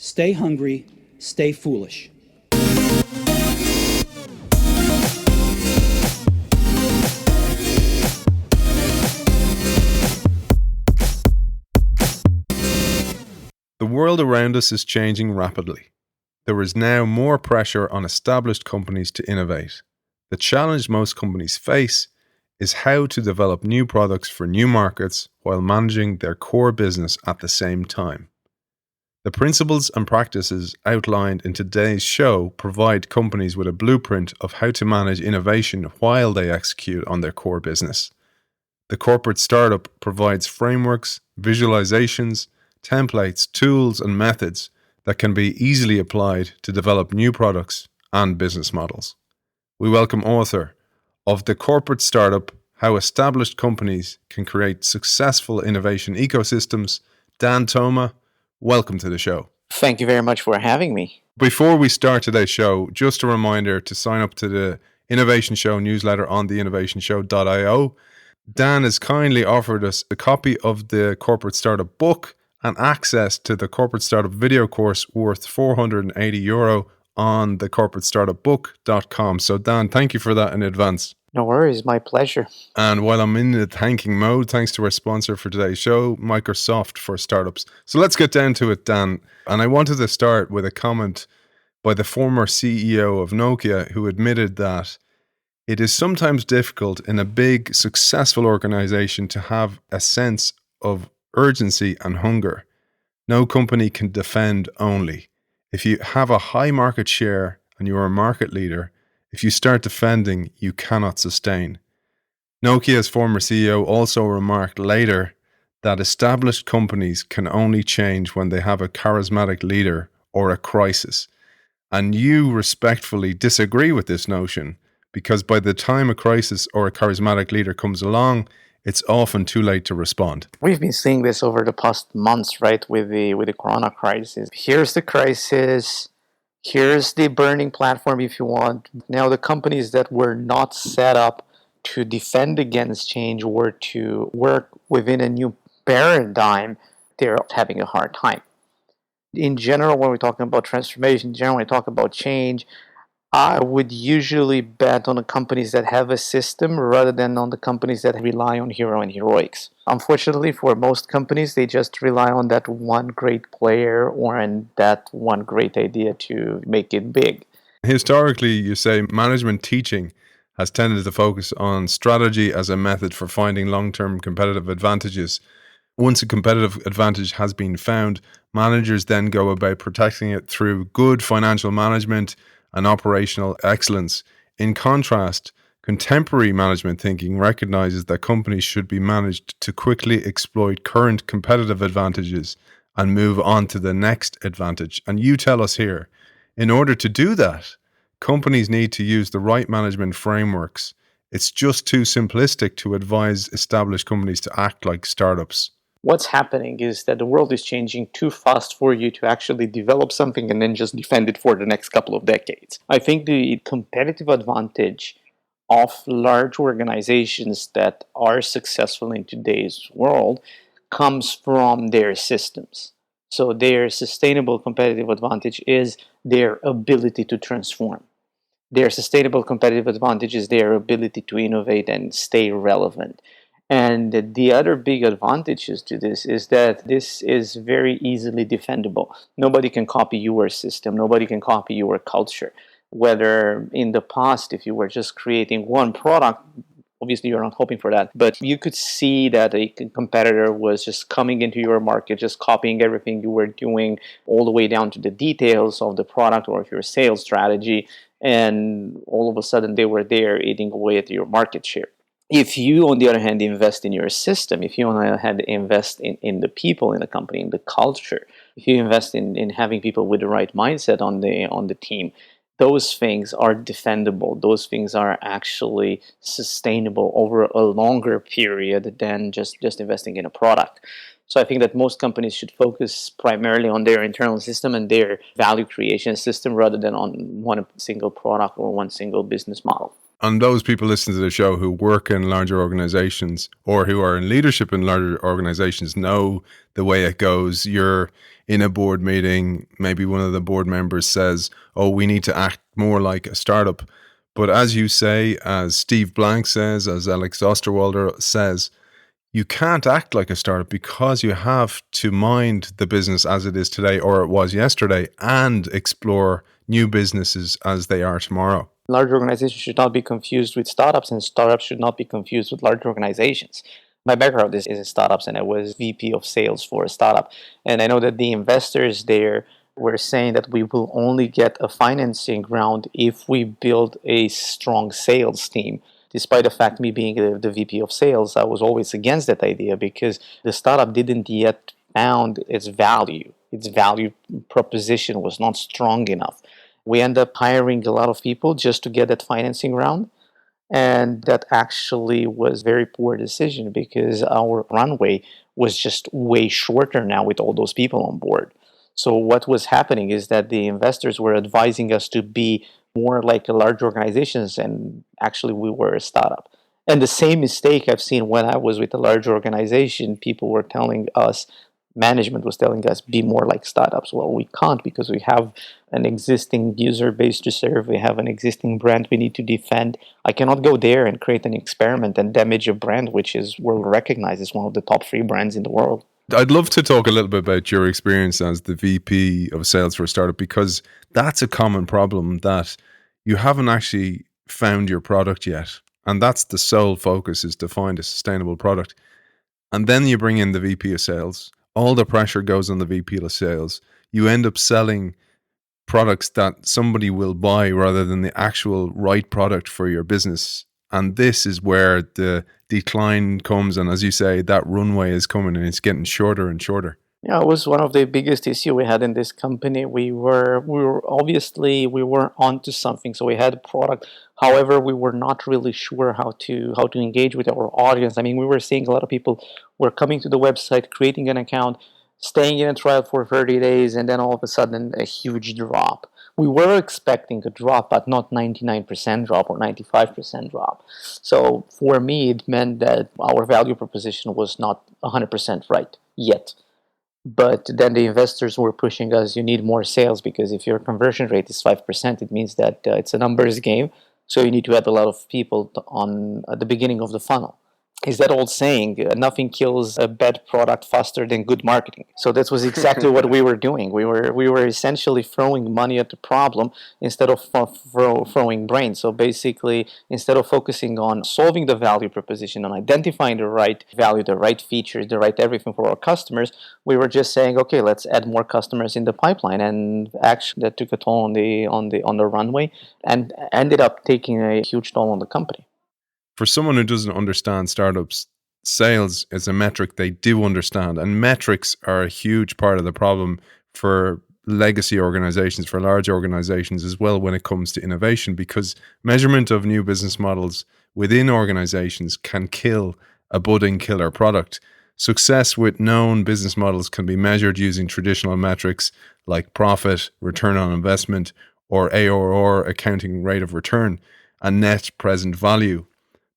Stay hungry, stay foolish. The world around us is changing rapidly. There is now more pressure on established companies to innovate. The challenge most companies face is how to develop new products for new markets while managing their core business at the same time. The principles and practices outlined in today's show provide companies with a blueprint of how to manage innovation while they execute on their core business. The corporate startup provides frameworks, visualizations, templates, tools, and methods that can be easily applied to develop new products and business models. We welcome author of The Corporate Startup, How Established Companies Can Create Successful Innovation Ecosystems, Dan Toma. Welcome to the show. Thank you very much for having me. Before we start today's show, just a reminder to sign up to the Innovation Show newsletter on theinnovationshow.io. Dan has kindly offered us a copy of the Corporate Startup book and access to the Corporate Startup video course worth €480 on thecorporatestartupbook.com. So Dan, thank you for that in advance. No worries, my pleasure. And while I'm in the thanking mode, thanks to our sponsor for today's show, Microsoft for Startups. So let's get down to it, Dan. And I wanted to start with a comment by the former CEO of Nokia, who admitted that it is sometimes difficult in a big, successful organization to have a sense of urgency and hunger. No company can defend only. If you have a high market share and you are a market leader, if you start defending, you cannot sustain. Nokia's former CEO also remarked later that established companies can only change when they have a charismatic leader or a crisis. And you respectfully disagree with this notion, because by the time a crisis or a charismatic leader comes along, it's often too late to respond. We've been seeing this over the past months, right, with the corona crisis. Here's the crisis. Here's the burning platform if you want. Now the companies that were not set up to defend against change or to work within a new paradigm, they're having a hard time. In general, when we're talking about transformation, in general, when we talk about change, I would usually bet on the companies that have a system rather than on the companies that rely on hero and heroics. Unfortunately, for most companies, they just rely on that one great player or on that one great idea to make it big. Historically, you say management teaching has tended to focus on strategy as a method for finding long-term competitive advantages. Once a competitive advantage has been found, managers then go about protecting it through good financial management and operational excellence. In contrast, contemporary management thinking recognizes that companies should be managed to quickly exploit current competitive advantages and move on to the next advantage. And you tell us here, in order to do that, companies need to use the right management frameworks. It's just too simplistic to advise established companies to act like startups. What's happening is that the world is changing too fast for you to actually develop something and then just defend it for the next couple of decades. I think the competitive advantage of large organizations that are successful in today's world comes from their systems. So their sustainable competitive advantage is their ability to transform. Their sustainable competitive advantage is their ability to innovate and stay relevant. And the other big advantages to this is that this is very easily defendable. Nobody can copy your system. Nobody can copy your culture. Whether in the past, if you were just creating one product, obviously you're not hoping for that, but you could see that a competitor was just coming into your market, just copying everything you were doing all the way down to the details of the product or of your sales strategy. And all of a sudden they were there eating away at your market share. If you, on the other hand, invest in your system, if you, on the other hand, invest in the people in the company, in the culture, if you invest in having people with the right mindset on the team, those things are defendable. Those things are actually sustainable over a longer period than just investing in a product. So I think that most companies should focus primarily on their internal system and their value creation system rather than on one single product or one single business model. And those people listening to the show who work in larger organizations or who are in leadership in larger organizations know the way it goes. You're in a board meeting, maybe one of the board members says, oh, we need to act more like a startup. But as you say, as Steve Blank says, as Alex Osterwalder says, you can't act like a startup because you have to mind the business as it is today or it was yesterday and explore new businesses as they are tomorrow. Large organizations should not be confused with startups, and startups should not be confused with large organizations. My background is in startups, and I was VP of sales for a startup. And I know that the investors there were saying that we will only get a financing round if we build a strong sales team. Despite the fact me being the VP of sales, I was always against that idea because the startup didn't yet found its value. Its value proposition was not strong enough. We end up hiring a lot of people just to get that financing round. And that actually was a very poor decision because our runway was just way shorter now with all those people on board. So what was happening is that the investors were advising us to be more like a large organizations, and actually we were a startup. And the same mistake I've seen when I was with a large organization, people were telling us, management was telling us, be more like startups. Well, we can't because we have an existing user base to serve. We have an existing brand we need to defend. I cannot go there and create an experiment and damage a brand which is world recognized as one of the top 3 brands in the world. I'd love to talk a little bit about your experience as the VP of sales for a startup, because that's a common problem, that you haven't actually found your product yet. And that's the sole focus, is to find a sustainable product. And then you bring in the VP of sales. All the pressure goes on the VP of sales. You end up selling products that somebody will buy rather than the actual right product for your business. And this is where the decline comes. And as you say, that runway is coming and it's getting shorter and shorter. Yeah, it was one of the biggest issue we had in this company. We were onto something, so we had a product. However, we were not really sure how to engage with our audience. I mean, we were seeing a lot of people were coming to the website, creating an account, staying in a trial for 30 days, and then all of a sudden a huge drop. We were expecting a drop, but not 99% drop or 95% drop. So for me, it meant that our value proposition was not 100% right yet. But then the investors were pushing us, you need more sales, because if your conversion rate is 5%, it means that it's a numbers game. So you need to add a lot of people on at the beginning of the funnel. Is that old saying, nothing kills a bad product faster than good marketing. So that was exactly what we were doing. We were essentially throwing money at the problem instead of throwing brains. So basically, instead of focusing on solving the value proposition and identifying the right value, the right features, the right everything for our customers, we were just saying, okay, let's add more customers in the pipeline. And actually, that took a toll on the runway and ended up taking a huge toll on the company. For someone who doesn't understand startups, sales is a metric they do understand. And metrics are a huge part of the problem for legacy organizations, for large organizations as well, when it comes to innovation, because measurement of new business models within organizations can kill a budding killer product. Success with known business models can be measured using traditional metrics like profit, return on investment, or ARR, accounting rate of return, and net present value.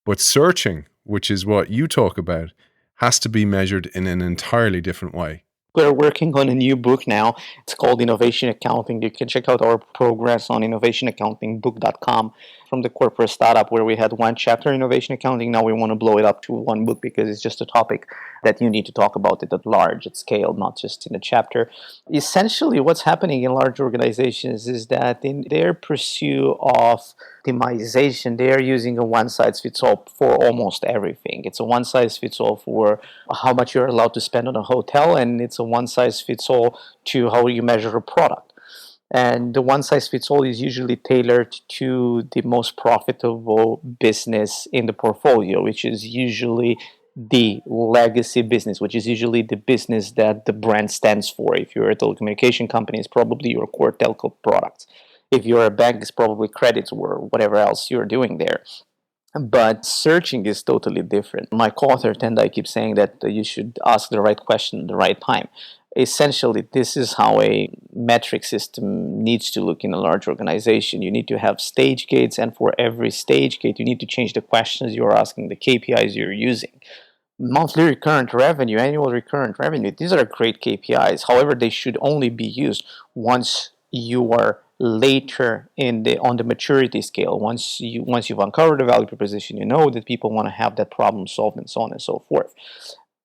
But searching, which is what you talk about, has to be measured in an entirely different way. We're working on a new book now. It's called Innovation Accounting. You can check out our progress on innovationaccountingbook.com from the corporate startup, where we had one chapter, Innovation Accounting. Now we want to blow it up to one book because it's just a topic that you need to talk about it at large, at scale, not just in a chapter. Essentially, what's happening in large organizations is that in their pursuit of optimization, they are using a one-size-fits-all for almost everything. It's a one-size-fits-all for how much you're allowed to spend on a hotel, and it's a one-size-fits-all to how you measure a product. And the one-size-fits-all is usually tailored to the most profitable business in the portfolio, which is usually the legacy business, which is usually the business that the brand stands for. If you're a telecommunication company, it's probably your core telco products. If you're a bank, it's probably credits or whatever else you're doing there. But searching is totally different. My co-author Tendai keeps saying that you should ask the right question at the right time. Essentially, this is how a metric system needs to look in a large organization. You need to have stage gates, and for every stage gate, you need to change the questions you're asking, the KPIs you're using. monthly recurrent revenue, annual recurrent revenue, these are great KPIs. However, they should only be used once you are later on the maturity scale. Once you've uncovered the value proposition, you know that people want to have that problem solved, and so on and so forth.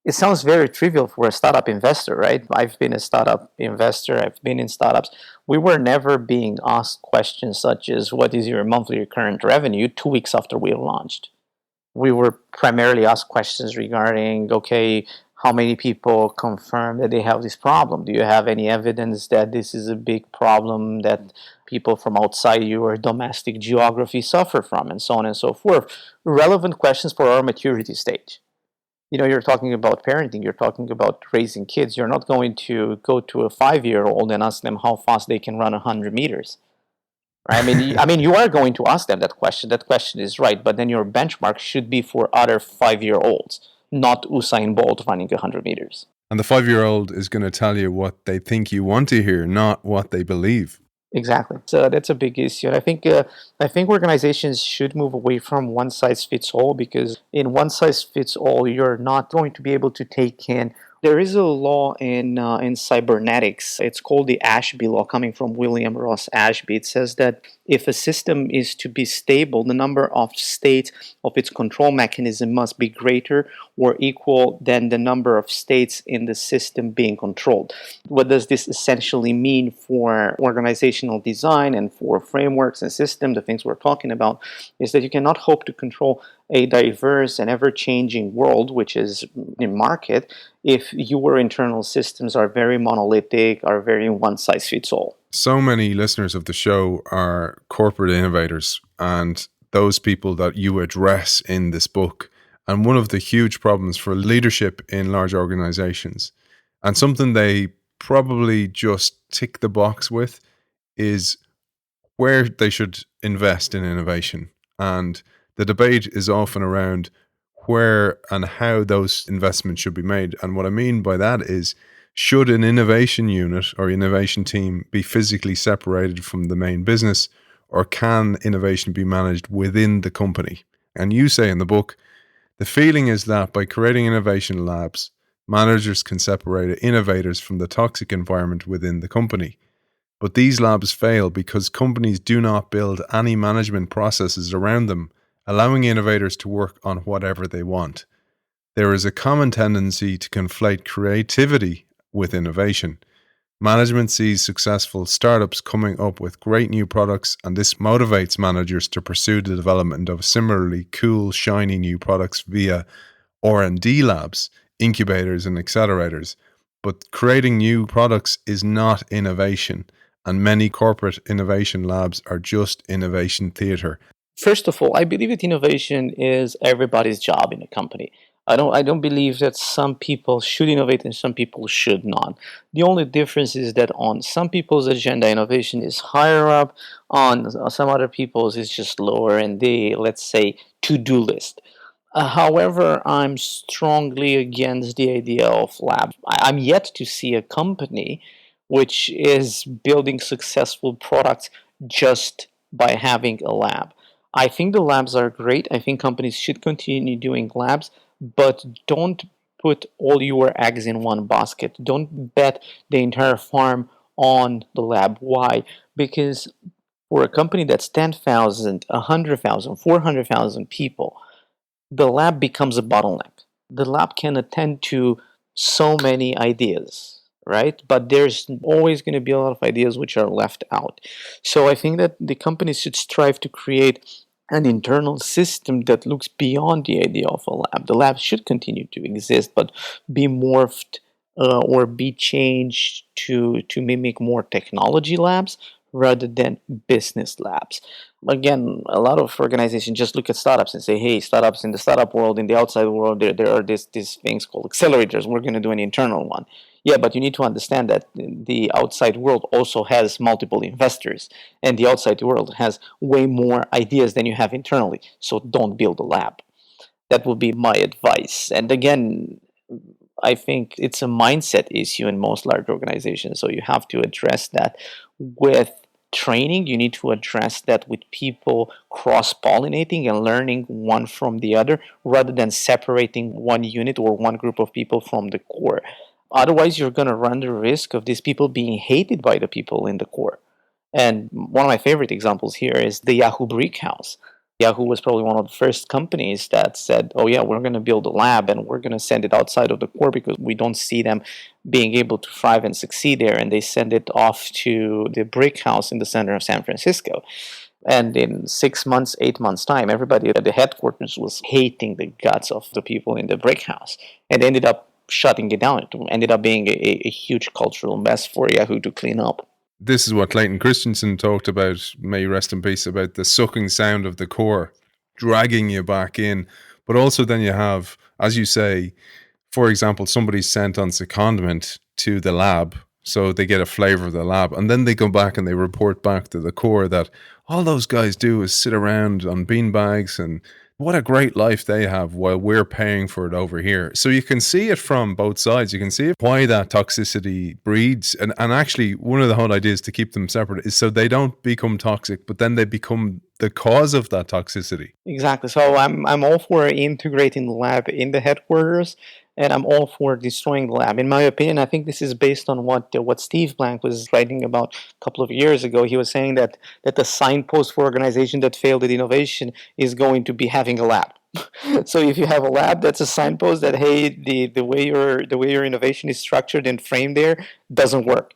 It sounds very trivial for a startup investor, right? I've been a startup investor, I've been in startups. We were never being asked questions such as, what is your monthly recurrent revenue 2 weeks after we launched? We were primarily asked questions regarding, okay, how many people confirm that they have this problem? Do you have any evidence that this is a big problem that people from outside your domestic geography suffer from, and so on and so forth? Relevant questions for our maturity stage. You're talking about parenting, you're talking about raising kids. You're not going to go to a 5-year-old and ask them how fast they can run 100 meters. Right? I mean, you are going to ask them that question. That question is right, but then your benchmark should be for other 5-year-olds, not Usain Bolt running 100 meters. And the 5-year-old is going to tell you what they think you want to hear, not what they believe. Exactly. So that's a big issue, and I think organizations should move away from one size fits all, because in one size fits all, you're not going to be able to take in. There is a law in cybernetics. It's called the Ashby law, coming from William Ross Ashby. It says that if a system is to be stable, the number of states of its control mechanism must be greater or equal than the number of states in the system being controlled. What does this essentially mean for organizational design and for frameworks and systems, the things we're talking about, is that you cannot hope to control a diverse and ever-changing world, which is the market, if your internal systems are very monolithic, are very one-size-fits-all. So many listeners of the show are corporate innovators and those people that you address in this book. And one of the huge problems for leadership in large organizations, and something they probably just tick the box with, is where they should invest in innovation. And the debate is often around where and how those investments should be made. And what I mean by that is, should an innovation unit or innovation team be physically separated from the main business, or can innovation be managed within the company? And you say in the book, the feeling is that by creating innovation labs, managers can separate innovators from the toxic environment within the company. But these labs fail because companies do not build any management processes around them, allowing innovators to work on whatever they want. There is a common tendency to conflate creativity with innovation. Management sees successful startups coming up with great new products, and this motivates managers to pursue the development of similarly cool, shiny new products via R&D labs, incubators and accelerators. But creating new products is not innovation, and many corporate innovation labs are just innovation theater. First of all, I believe that innovation is everybody's job in a company. I don't believe that some people should innovate and some people should not. The only difference is that on some people's agenda, innovation is higher up, on some other people's is just lower in the, let's say, to-do list. However, I'm strongly against the idea of lab. I'm yet to see a company which is building successful products just by having a lab. I think the labs are great. I think companies should continue doing labs, but don't put all your eggs in one basket. Don't bet the entire farm on the lab. Why? Because for a company that's 10,000, 100,000, 400,000 people, the lab becomes a bottleneck. The lab can attend to so many ideas, right? But there's always going to be a lot of ideas which are left out. So I think that the companies should strive to create an internal system that looks beyond the idea of a lab. The lab should continue to exist, but be morphed or be changed to mimic more technology labs rather than business labs. Again, a lot of organizations just look at startups and say, hey, startups in the startup world, in the outside world, there are these things called accelerators. We're going to do an internal one. Yeah, but you need to understand that the outside world also has multiple investors, and the outside world has way more ideas than you have internally. So don't build a lab. That would be my advice. And again, I think it's a mindset issue in most large organizations. So you have to address that with training, you need to address that with people cross-pollinating and learning one from the other rather than separating one unit or one group of people from the core. Otherwise, you're going to run the risk of these people being hated by the people in the core. And one of my favorite examples here is the Yahoo Brick House. Yahoo was probably one of the first companies that said, oh yeah, we're going to build a lab and we're going to send it outside of the core because we don't see them being able to thrive and succeed there. And they send it off to the Brick House in the center of San Francisco. And in 6 months, 8 months' time, everybody at the headquarters was hating the guts of the people in the Brick House. And ended up shutting it down. It ended up being a huge cultural mess for Yahoo to clean up. This is what Clayton Christensen talked about, may he rest in peace, about the sucking sound of the core, dragging you back in. But also then you have, as you say, for example, somebody's sent on secondment to the lab, so they get a flavor of the lab. And then they go back and they report back to the core that all those guys do is sit around on beanbags and what a great life they have while we're paying for it over here. So you can see it from both sides. You can see why that toxicity breeds. And actually, one of the whole ideas to keep them separate is so they don't become toxic, but then they become the cause of that toxicity. Exactly. So I'm all for integrating the lab in the headquarters, and I'm all for destroying the lab. In my opinion, I think this is based on what Steve Blank was writing about a couple of years ago. He was saying that the signpost for organization that failed at innovation is going to be having a lab. So if you have a lab, that's a signpost that hey, the way your innovation is structured and framed there doesn't work.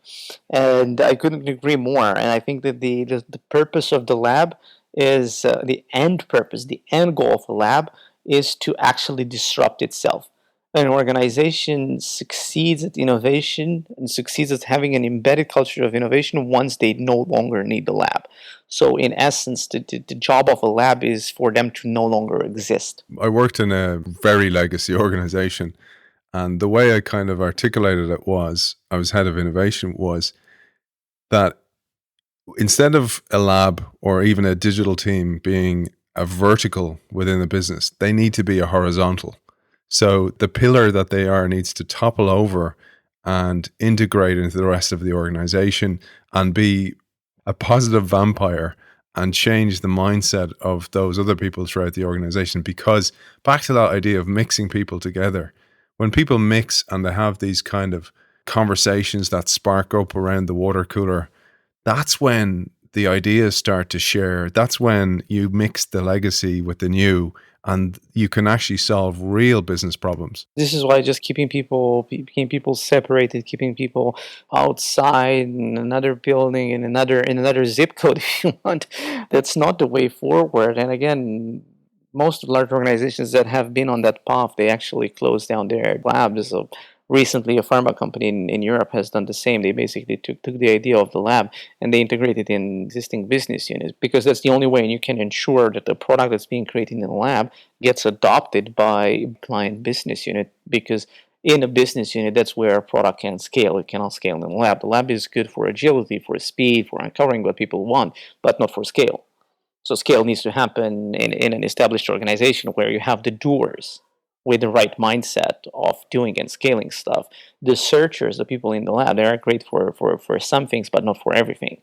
And I couldn't agree more. And I think that the purpose of the lab is the end purpose, the end goal of the lab is to actually disrupt itself. An organization succeeds at innovation and succeeds at having an embedded culture of innovation once they no longer need the lab. So in essence, the job of a lab is for them to no longer exist. I worked in a very legacy organization, and the way I kind of articulated it was, I was head of innovation, was that instead of a lab or even a digital team being a vertical within a business, they need to be a horizontal. So the pillar that they are needs to topple over and integrate into the rest of the organization and be a positive vampire and change the mindset of those other people throughout the organization. Because back to that idea of mixing people together, when people mix and they have these kind of conversations that spark up around the water cooler, that's when the ideas start to share. That's when you mix the legacy with the new, and you can actually solve real business problems. This is why just keeping people separated, keeping people outside in another building, in another zip code, if you want, that's not the way forward. And again, most large organizations that have been on that path, they actually closed down their labs. So recently, a pharma company in Europe has done the same. They basically took the idea of the lab and they integrated it in existing business units because that's the only way you can ensure that the product that's being created in the lab gets adopted by client business unit, because in a business unit, that's where a product can scale. It cannot scale in the lab. The lab is good for agility, for speed, for uncovering what people want, but not for scale. So scale needs to happen in an established organization where you have the doers with the right mindset of doing and scaling stuff. The searchers, the people in the lab, they are great for some things, but not for everything.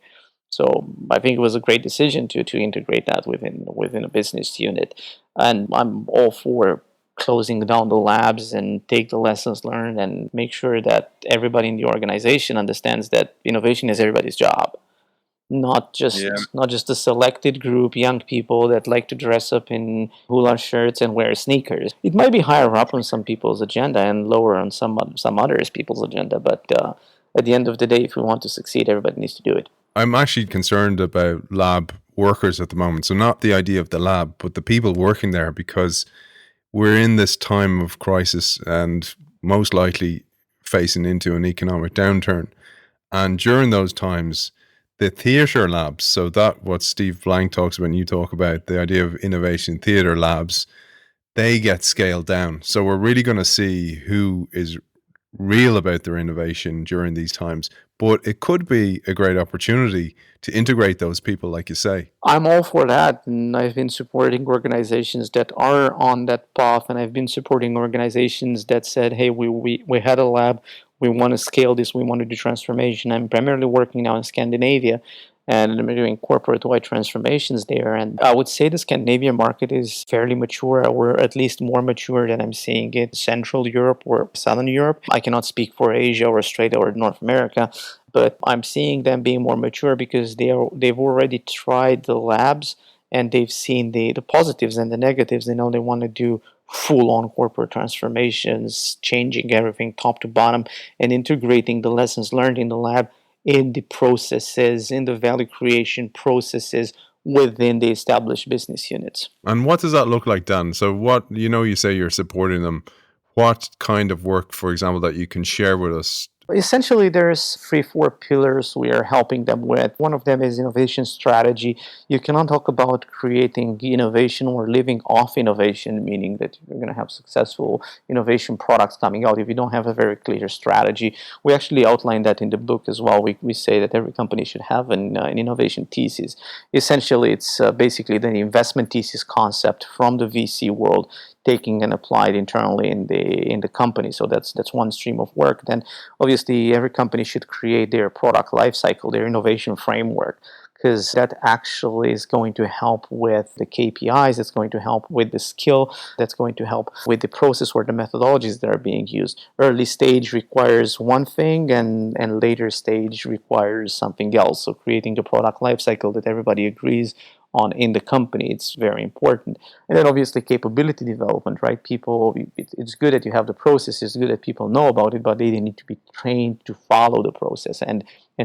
So I think it was a great decision to integrate that within a business unit. And I'm all for closing down the labs and take the lessons learned and make sure that everybody in the organization understands that innovation is everybody's job. Not just a selected group, young people that like to dress up in hula shirts and wear sneakers. It might be higher up on some people's agenda and lower on some others people's agenda, but at the end of the day, if we want to succeed, everybody needs to do it. I'm actually concerned about lab workers at the moment. So not the idea of the lab, but the people working there, because we're in this time of crisis and most likely facing into an economic downturn. And during those times, the theatre labs, so that what Steve Blank talks about and you talk about, the idea of innovation theatre labs, they get scaled down. So we're really going to see who is real about their innovation during these times. But it could be a great opportunity to integrate those people, like you say. I'm all for that, and I've been supporting organizations that are on that path, and I've been supporting organizations that said, hey, we had a lab, we want to scale this, we want to do transformation. I'm primarily working now in Scandinavia, and I'm doing corporate-wide transformations there. And I would say the Scandinavian market is fairly mature, or at least more mature than I'm seeing it in Central Europe or Southern Europe. I cannot speak for Asia or Australia or North America, but I'm seeing them being more mature because they've already tried the labs and they've seen the positives and the negatives. They know they want to do full-on corporate transformations, changing everything top to bottom, and integrating the lessons learned in the lab in the processes, in the value creation processes within the established business units. And what does that look like, Dan? So what, you say you're supporting them. What kind of work, for example, that you can share with us? Essentially, there's 4 pillars we are helping them with. One of them is innovation strategy. You cannot talk about creating innovation or living off innovation, meaning that you're going to have successful innovation products coming out if you don't have a very clear strategy. We actually outline that in the book as well. We say that every company should have an innovation thesis. Essentially, it's basically the investment thesis concept from the VC world, taking and applied internally in the company. So that's one stream of work. Then obviously every company should create their product lifecycle, their innovation framework, because that actually is going to help with the KPIs, that's going to help with the skill, that's going to help with the process or the methodologies that are being used. Early stage requires one thing and later stage requires something else. So creating the product lifecycle that everybody agrees on in the company, it's very important. And then obviously capability development, right? People, it's good that you have the process, it's good that people know about it, but they need to be trained to follow the process and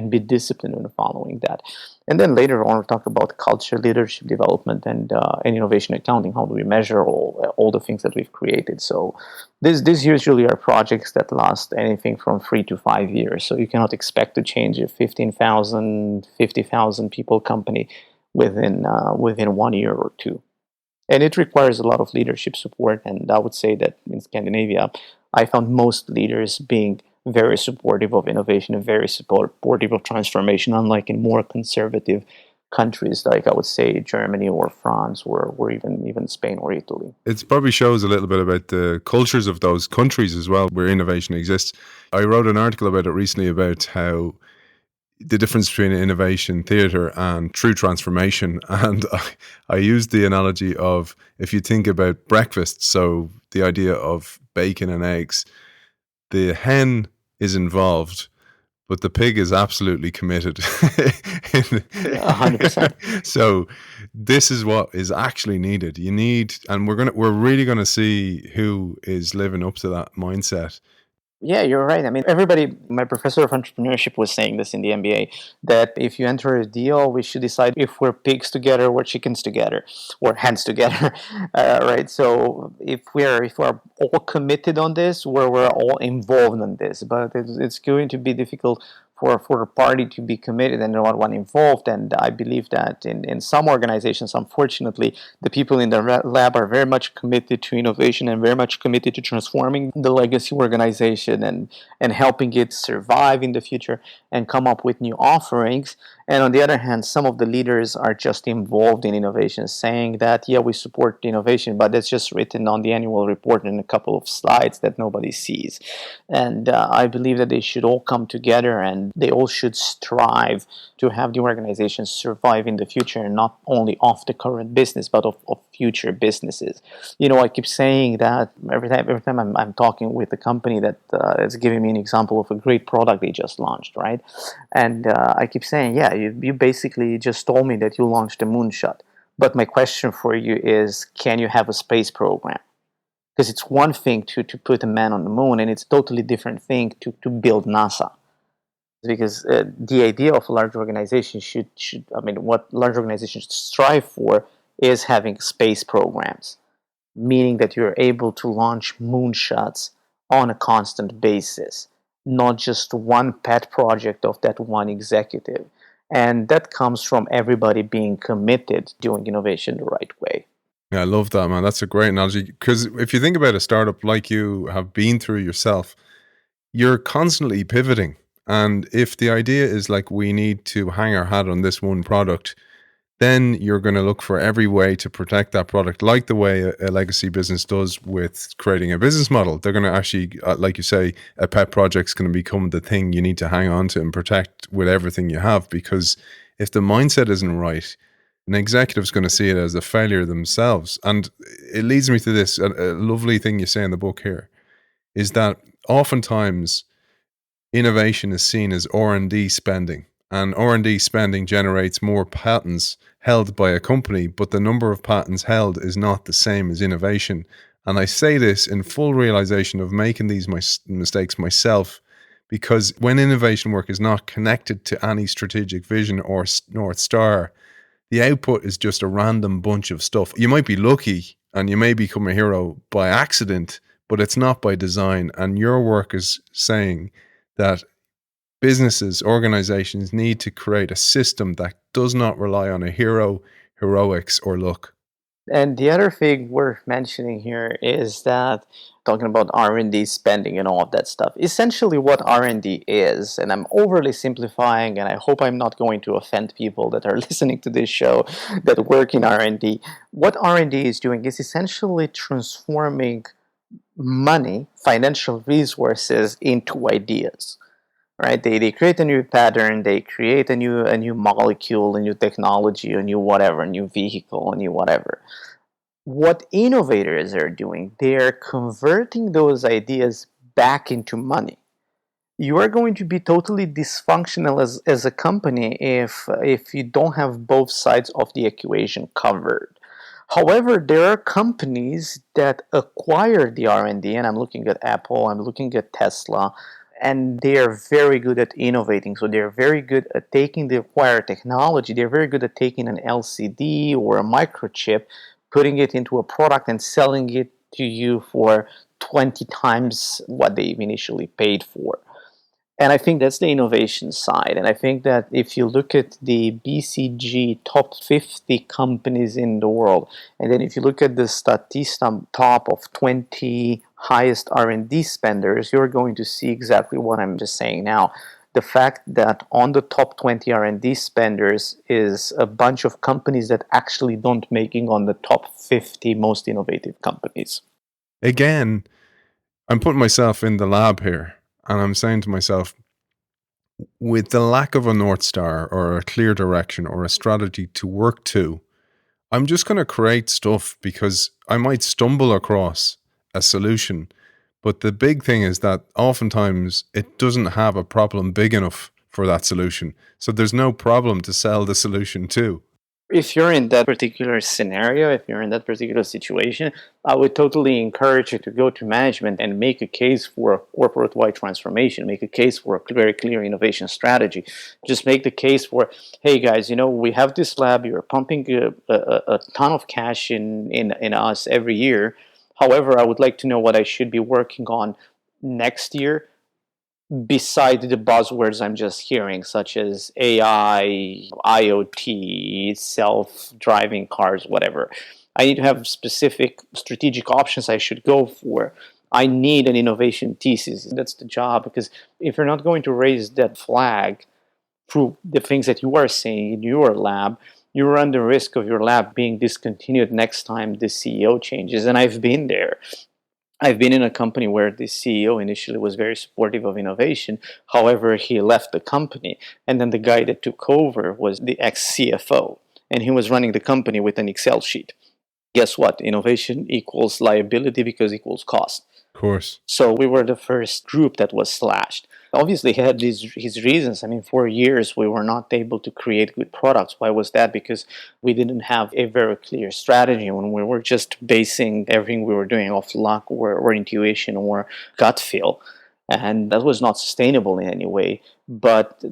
be disciplined in following that. And then later on, we'll talk about culture, leadership development, and innovation accounting. How do we measure all the things that we've created? So this usually are projects that last anything from 3 to 5 years. So you cannot expect to change a 15,000, 50,000 people company within 1 year or two. And it requires a lot of leadership support. And I would say that in Scandinavia, I found most leaders being very supportive of innovation and very supportive of transformation, unlike in more conservative countries like I would say Germany or France or even Spain or Italy. It probably shows a little bit about the cultures of those countries as well, where innovation exists. I wrote an article about it recently about how the difference between innovation theater and true transformation. And I used the analogy of, if you think about breakfast, so the idea of bacon and eggs, the hen is involved, but the pig is absolutely committed. 100%. So this is what is actually needed. You need, and we're really going to see who is living up to that mindset. Yeah, you're right. I mean, my professor of entrepreneurship was saying this in the MBA, that if you enter a deal, we should decide if we're pigs together or chickens together or hens together, right? So if we're all committed on this, we're all involved in this, but it's going to be difficult for a party to be committed and not one involved. And I believe that in some organizations, unfortunately, the people in the lab are very much committed to innovation and very much committed to transforming the legacy organization and helping it survive in the future and come up with new offerings. And on the other hand, some of the leaders are just involved in innovation, saying that, yeah, we support innovation, but that's just written on the annual report in a couple of slides that nobody sees. And I believe that they should all come together and they all should strive to have the organization survive in the future, and not only of the current business, but of future businesses. You know, I keep saying that every time I'm talking with a company that is giving me an example of a great product they just launched, right? And I keep saying, yeah, you basically just told me that you launched a moonshot. But my question for you is, can you have a space program? Because it's one thing to put a man on the moon, and it's a totally different thing to build NASA. Because the idea of a large organization what large organizations strive for is having space programs, meaning that you're able to launch moonshots on a constant basis, not just one pet project of that one executive. And that comes from everybody being committed, doing innovation the right way. Yeah, I love that, man. That's a great analogy. Because if you think about a startup like you have been through yourself, you're constantly pivoting. And if the idea is like, we need to hang our hat on this one product, then you're going to look for every way to protect that product, like the way a legacy business does with creating a business model. They're going to actually, like you say, a pet project's going to become the thing you need to hang on to and protect with everything you have, because if the mindset isn't right, an executive's going to see it as a failure themselves. And it leads me to this, a lovely thing you say in the book here, is that oftentimes innovation is seen as R&D spending, and R&D spending generates more patents held by a company, but the number of patents held is not the same as innovation. And I say this in full realization of making these mistakes myself, because when innovation work is not connected to any strategic vision or North Star, the output is just a random bunch of stuff. You might be lucky and you may become a hero by accident, but it's not by design. And your work is saying that businesses, organizations need to create a system that does not rely on a hero, heroics, or luck. And the other thing worth mentioning here is that talking about R&D spending and all of that stuff, essentially what R&D is, and I'm overly simplifying, and I hope I'm not going to offend people that are listening to this show that work in R&D. What R&D is doing is essentially transforming money, financial resources, into ideas. Right? They create a new pattern, they create a new molecule, a new technology, a new whatever, a new vehicle, a new whatever. What innovators are doing, they're converting those ideas back into money. You are going to be totally dysfunctional as a company if you don't have both sides of the equation covered. However, there are companies that acquire the R&D, and I'm looking at Apple, I'm looking at Tesla, and they are very good at innovating. So they're very good at taking the acquired technology. They're very good at taking an LCD or a microchip, putting it into a product and selling it to you for 20 times what they initially paid for. And I think that's the innovation side. And I think that if you look at the BCG top 50 companies in the world, and then if you look at the Statista top of 20 highest R&D spenders, you're going to see exactly what I'm just saying now. The fact that on the top 20 R&D spenders is a bunch of companies that actually don't making on the top 50 most innovative companies. Again, I'm putting myself in the lab here. And I'm saying to myself, with the lack of a North Star or a clear direction or a strategy to work to, I'm just going to create stuff because I might stumble across a solution. But the big thing is that oftentimes it doesn't have a problem big enough for that solution. So there's no problem to sell the solution to. If you're in that particular scenario, if you're in that particular situation, I would totally encourage you to go to management and make a case for a corporate-wide transformation, make a case for a very clear innovation strategy. Just make the case for, hey guys, we have this lab, you're pumping a ton of cash in us every year. However, I would like to know what I should be working on next year, beside the buzzwords I'm just hearing, such as AI, IoT, self-driving cars, whatever. I need to have specific strategic options I should go for. I need an innovation thesis. That's the job, because if you're not going to raise that flag through the things that you are saying in your lab, you run the risk of your lab being discontinued next time the CEO changes. And I've been there. I've been in a company where the CEO initially was very supportive of innovation. However, he left the company. And then the guy that took over was the ex-CFO. And he was running the company with an Excel sheet. Guess what? Innovation equals liability because equals cost. Of course. So we were the first group that was slashed. Obviously, he had his reasons. I mean, for years, we were not able to create good products. Why was that? Because we didn't have a very clear strategy, when we were just basing everything we were doing off luck or intuition or gut feel. And that was not sustainable in any way. But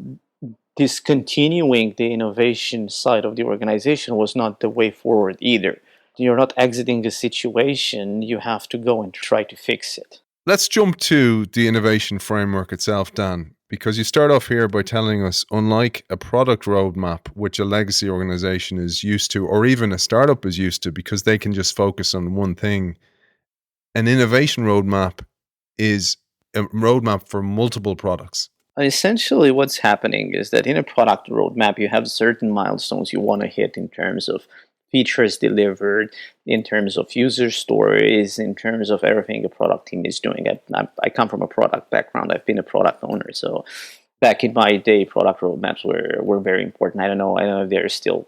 discontinuing the innovation side of the organization was not the way forward either. You're not exiting a situation, you have to go and try to fix it. Let's jump to the innovation framework itself, Dan, because you start off here by telling us, unlike a product roadmap, which a legacy organization is used to, or even a startup is used to, because they can just focus on one thing, an innovation roadmap is a roadmap for multiple products. Essentially, what's happening is that in a product roadmap, you have certain milestones you want to hit in terms of features delivered, in terms of user stories, in terms of everything a product team is doing. I come from a product background. I've been a product owner, so Back in my day, product roadmaps were very important. I don't know if they're still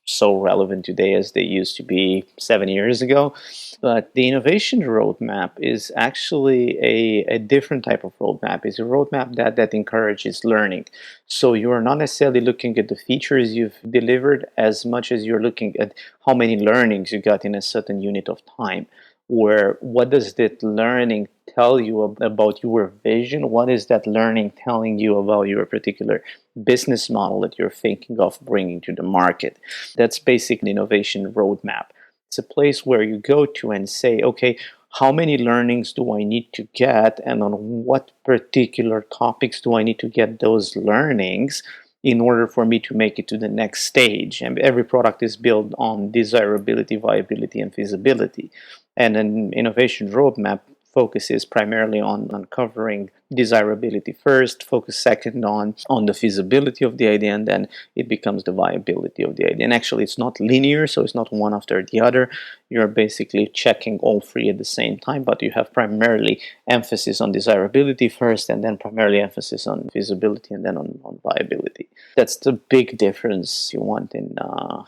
so relevant today as they used to be 7 years ago. But the innovation roadmap is actually a different type of roadmap. It's a roadmap that encourages learning. So you're not necessarily looking at the features you've delivered as much as you're looking at how many learnings you got in a certain unit of time. Where what does that learning tell you about your vision? What is that learning telling you about your particular business model that you're thinking of bringing to the market? That's basically an innovation roadmap. It's a place where you go to and say, okay, how many learnings do I need to get, and on what particular topics do I need to get those learnings in order for me to make it to the next stage? And every product is built on desirability, viability, and feasibility. And an innovation roadmap focuses primarily on uncovering desirability first, focus second on the feasibility of the idea, and then it becomes the viability of the idea. And actually, it's not linear, so it's not one after the other. You're basically checking all three at the same time, but you have primarily emphasis on desirability first, and then primarily emphasis on feasibility, and then on viability. That's the big difference you want in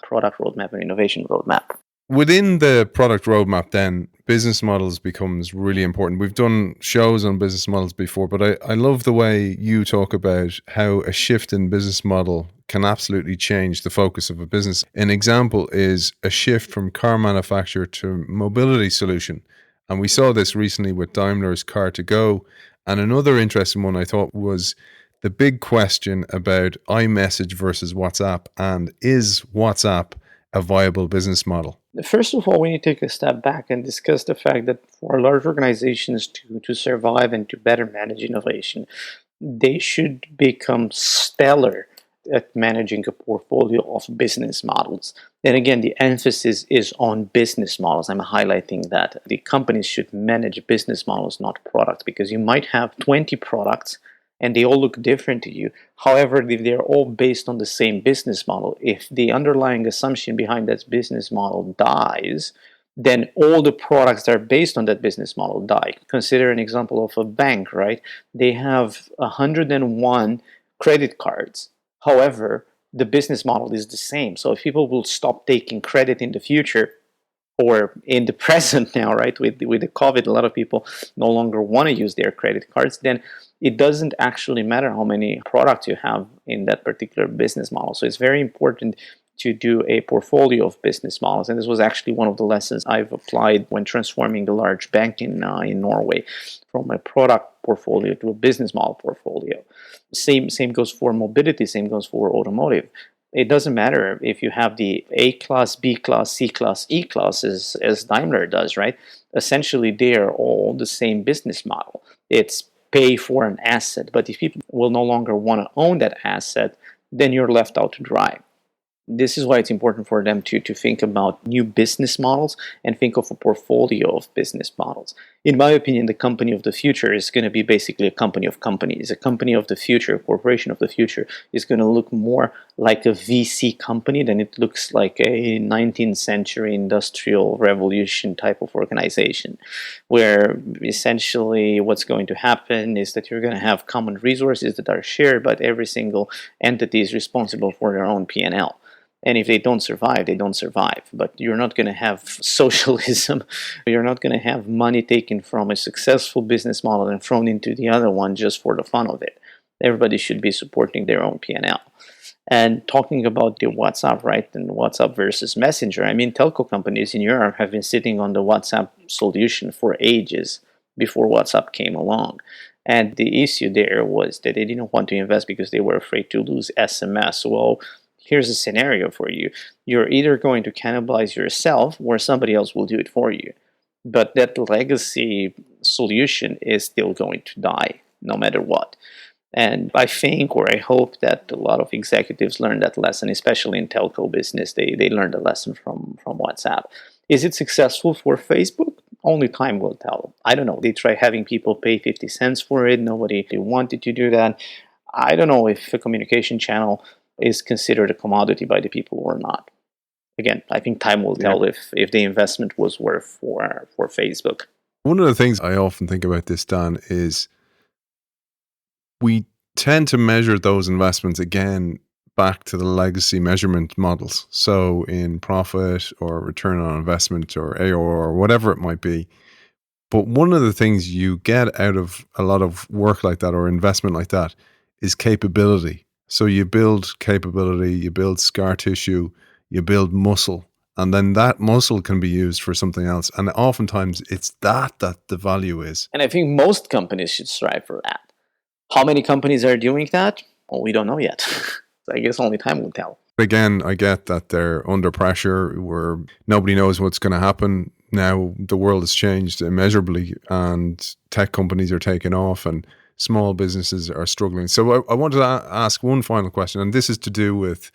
product roadmap and innovation roadmap. Within the product roadmap, then, business models becomes really important. We've done shows on business models before, but I love the way you talk about how a shift in business model can absolutely change the focus of a business. An example is a shift from car manufacturer to mobility solution. And we saw this recently with Daimler's Car2Go. And another interesting one I thought was the big question about iMessage versus WhatsApp, and is WhatsApp a viable business model? First of all, we need to take a step back and discuss the fact that for large organizations to survive and to better manage innovation, they should become stellar at managing a portfolio of business models. And again, the emphasis is on business models. I'm highlighting that the companies should manage business models, not products, because you might have 20 products and they all look different to you. However, if they're all based on the same business model, if the underlying assumption behind that business model dies, then all the products that are based on that business model die. Consider an example of a bank, right? They have 101 credit cards. However, the business model is the same. So if people will stop taking credit in the future, or in the present now, right, with the COVID, a lot of people no longer want to use their credit cards, then it doesn't actually matter how many products you have in that particular business model. So it's very important to do a portfolio of business models. And this was actually one of the lessons I've applied when transforming the large bank in Norway from a product portfolio to a business model portfolio. Same goes for mobility, same goes for automotive. It doesn't matter if you have the A class, B class, C class, E class as Daimler does, right? Essentially, they are all the same business model. It's pay for an asset. But if people will no longer want to own that asset, then you're left out to dry. This is why it's important for them to think about new business models and think of a portfolio of business models. In my opinion, the company of the future is going to be basically a company of companies. A company of the future, a corporation of the future, is going to look more like a VC company than it looks like a 19th century industrial revolution type of organization, where essentially what's going to happen is that you're going to have common resources that are shared, but every single entity is responsible for their own P&L. And if they don't survive, they don't survive. But you're not going to have socialism. You're not going to have money taken from a successful business model and thrown into the other one just for the fun of it. Everybody should be supporting their own P&L. And talking about the WhatsApp, right, and WhatsApp versus Messenger, I mean, telco companies in Europe have been sitting on the WhatsApp solution for ages before WhatsApp came along. And the issue there was that they didn't want to invest because they were afraid to lose SMS. Well, here's a scenario for you. You're either going to cannibalize yourself or somebody else will do it for you. But that legacy solution is still going to die no matter what. And I think, or I hope, that a lot of executives learned that lesson, especially in telco business. They learned a lesson from WhatsApp. Is it successful for Facebook? Only time will tell. I don't know. They try having people pay 50 cents for it. Nobody wanted to do that. I don't know if a communication channel is considered a commodity by the people or not. Again, I think time will tell if the investment was worth for Facebook. One of the things I often think about this, Dan, is we tend to measure those investments again back to the legacy measurement models. So in profit or return on investment or ARR or whatever it might be. But one of the things you get out of a lot of work like that or investment like that is capability. So you build capability, you build scar tissue, you build muscle, and then that muscle can be used for something else. And oftentimes it's that the value is. And I think most companies should strive for that. How many companies are doing that? Well, we don't know yet. So I guess only time will tell. Again, I get that they're under pressure where nobody knows what's going to happen. Now the world has changed immeasurably and tech companies are taking off and small businesses are struggling. So I wanted to ask one final question, and this is to do with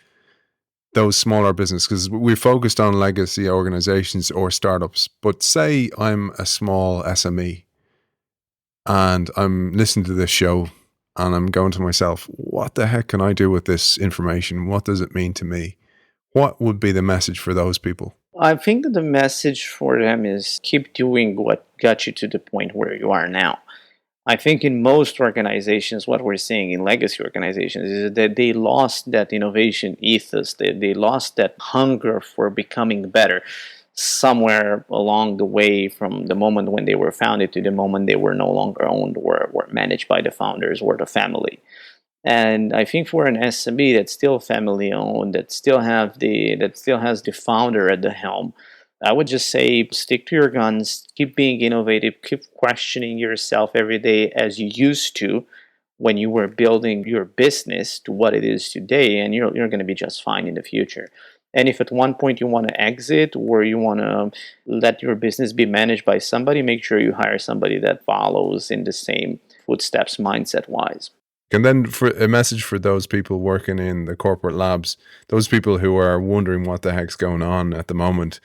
those smaller businesses, because we focused on legacy organizations or startups. But say I'm a small SME and I'm listening to this show and I'm going to myself, what the heck can I do with this information? What does it mean to me? What would be the message for those people? I think that the message for them is keep doing what got you to the point where you are now. I think in most organizations, what we're seeing in legacy organizations is that they lost that innovation ethos. They lost that hunger for becoming better somewhere along the way, from the moment when they were founded to the moment they were no longer owned or were managed by the founders or the family. And I think for an SME that's still family owned, that still has the founder at the helm, I would just say stick to your guns, keep being innovative, keep questioning yourself every day as you used to when you were building your business to what it is today, and you're going to be just fine in the future. And if at one point you want to exit or you want to let your business be managed by somebody, make sure you hire somebody that follows in the same footsteps mindset wise. And then for a message for those people working in the corporate labs, those people who are wondering what the heck's going on at the moment,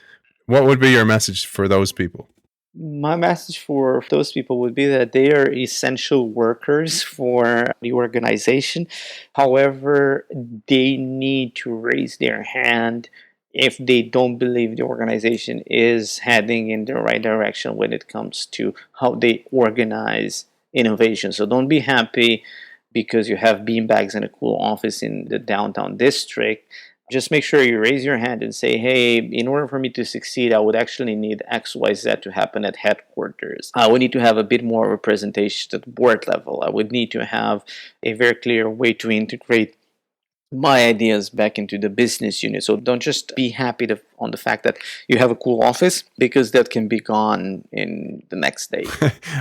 what would be your message for those people? My message for those people would be that they are essential workers for the organization. However, they need to raise their hand if they don't believe the organization is heading in the right direction when it comes to how they organize innovation. So don't be happy because you have beanbags and a cool office in the downtown district. Just make sure you raise your hand and say, hey, in order for me to succeed, I would actually need X, Y, Z to happen at headquarters. I would need to have a bit more representation at the board level. I would need to have a very clear way to integrate my ideas back into the business unit. So don't just be happy on the fact that you have a cool office, because that can be gone in the next day.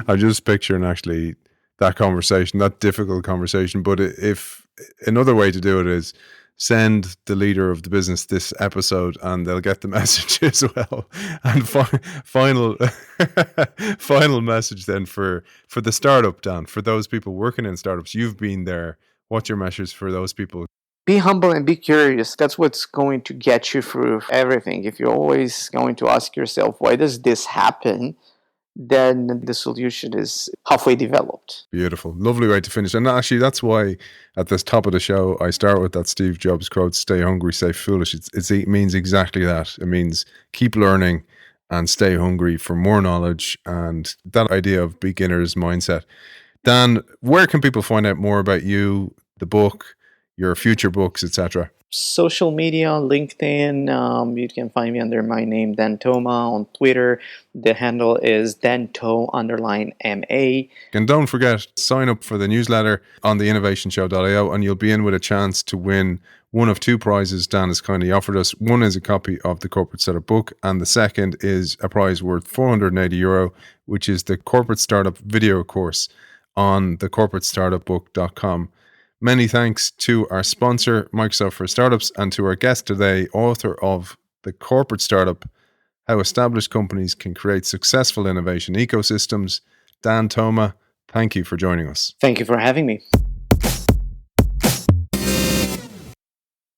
I'm just picturing actually that conversation, that difficult conversation. But if another way to do it is send the leader of the business this episode and they'll get the message as well. And final message then for the startup, Dan, for those people working in startups. You've been there. What's your message for those people? Be humble and be curious. That's what's going to get you through everything. If you're always going to ask yourself, why does this happen? Then the solution is halfway developed. Beautiful. Lovely way to finish. And actually, that's why at the top of the show, I start with that Steve Jobs quote, stay hungry, stay foolish. It means exactly that. It means keep learning and stay hungry for more knowledge, and that idea of beginner's mindset. Dan, where can people find out more about you, the book, your future books, etc.? Social media, LinkedIn. You can find me under my name, Dan Toma. On Twitter, the handle is DanTo_MA. And don't forget, sign up for the newsletter on the innovationshow.io and you'll be in with a chance to win one of two prizes Dan has kindly offered us. One is a copy of the Corporate Startup book, and the second is a prize worth €480, which is the Corporate Startup video course on thecorporatestartupbook.com. Many thanks to our sponsor, Microsoft for Startups, and to our guest today, author of The Corporate Startup, How Established Companies Can Create Successful Innovation Ecosystems, Dan Toma. Thank you for joining us. Thank you for having me.